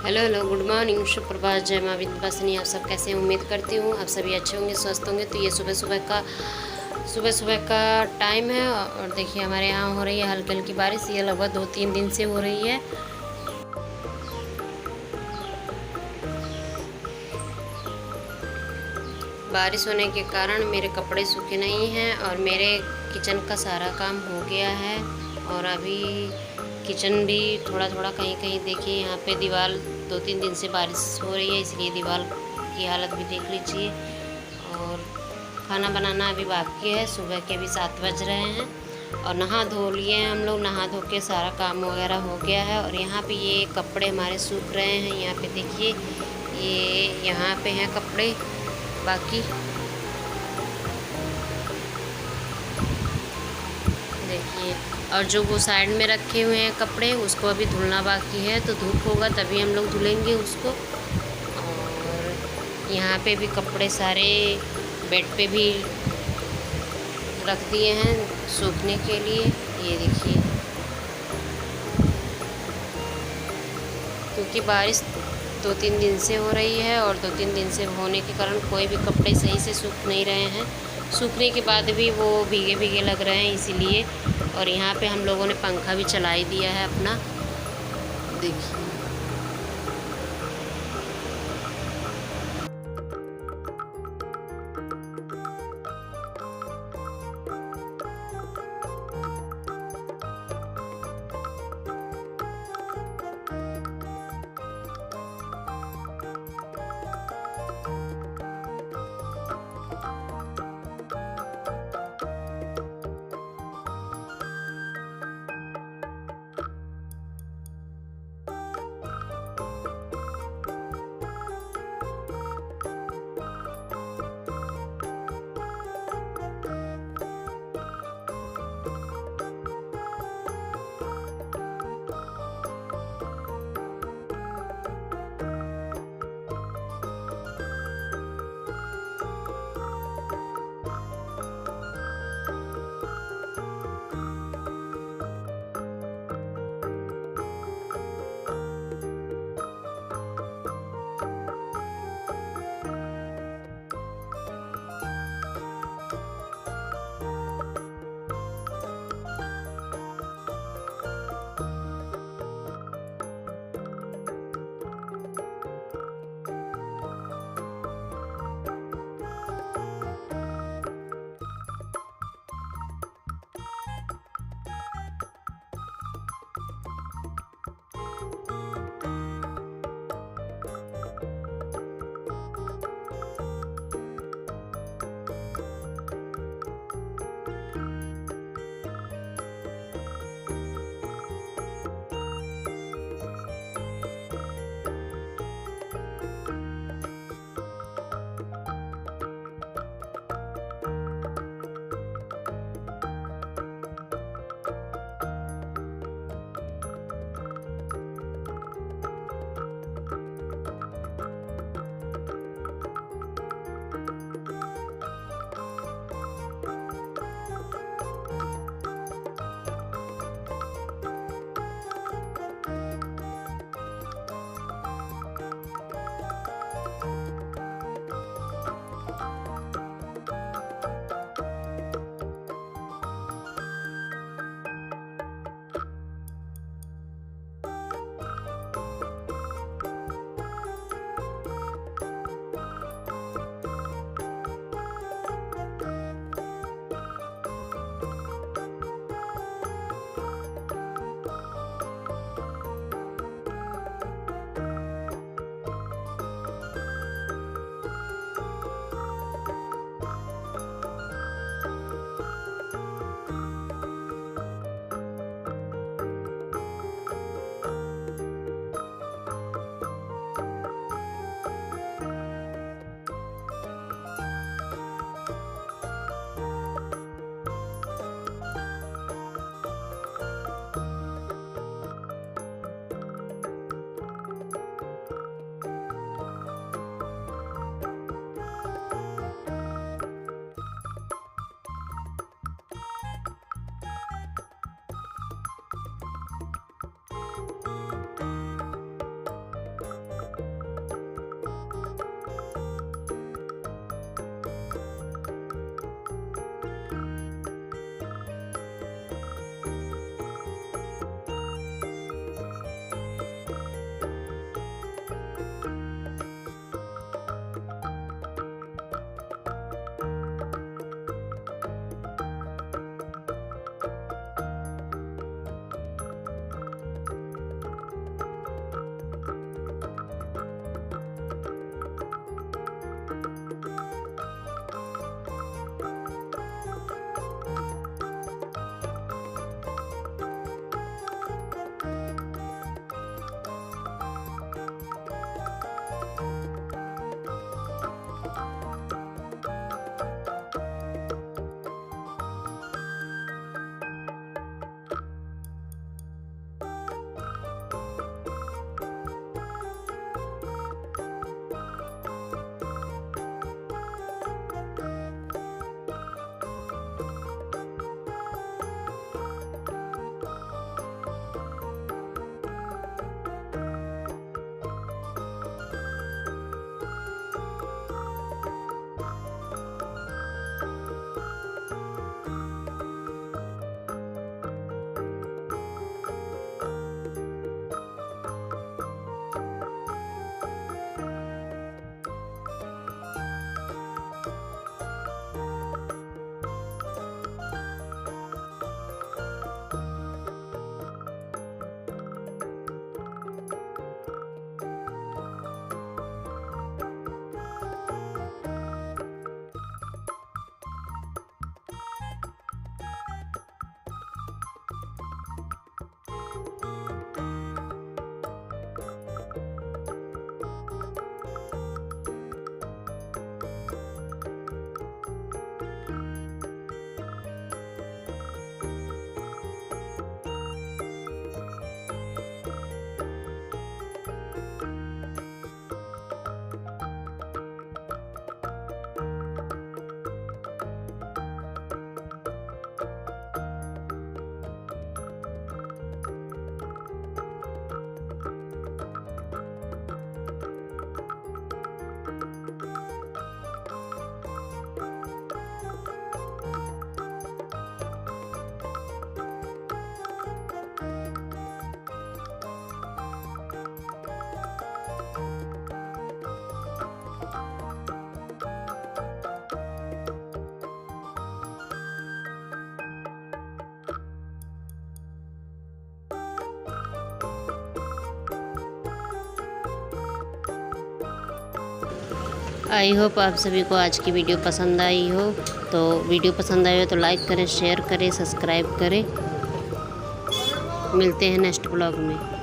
Hello hello, good morning, सुप्रभात, जय माँ विंध्यवासिनी। आप सब कैसे हैं? उम्मीद करती हूँ आप सभी अच्छे होंगे, स्वस्थ होंगे। तो ये सुबह का टाइम है और देखिए हमारे यहाँ हो रही है हल्की हल्की बारिश। ये लगभग 2-3 दिन से हो रही है। बारिश होने के कारण मेरे कपड़े सूखे नहीं हैं और मेरे किचन का सारा काम हो गया है। और अभी किचन भी थोड़ा थोड़ा कहीं कहीं देखिए, यहाँ पे दीवार 2-3 दिन से बारिश हो रही है, इसलिए दीवार की हालत भी देख लीजिए। और खाना बनाना अभी बाकी है, सुबह के भी 7 बज रहे हैं और नहा धो लिए हैं हम लोग। नहा धो के सारा काम वगैरह हो गया है और यहाँ पे ये कपड़े हमारे सूख रहे हैं। यहाँ पे देखिए, ये यहाँ पे हैं कपड़े बाकी, देखिए। और जो वो साइड में रखे हुए हैं कपड़े, उसको अभी धुलना बाकी है, तो धूप होगा तभी हम लोग धुलेंगे उसको। और यहाँ पे भी कपड़े सारे बेड पे भी रख दिए हैं सूखने के लिए। ये देखिए, क्योंकि बारिश 2-3 दिन से हो रही है और 2-3 दिन से होने के कारण कोई भी कपड़े सही से सूख नहीं रहे हैं। सूखने के बाद भी वो भीगे भीगे लग रहे हैं, इसीलिए। और यहाँ पे हम लोगों ने पंखा भी चला ही दिया है अपना, देखिए। आई होप आप सभी को आज की वीडियो पसंद आई हो। तो वीडियो पसंद आई हो तो लाइक करें, शेयर करें, सब्सक्राइब करें। मिलते हैं नेक्स्ट ब्लॉग में।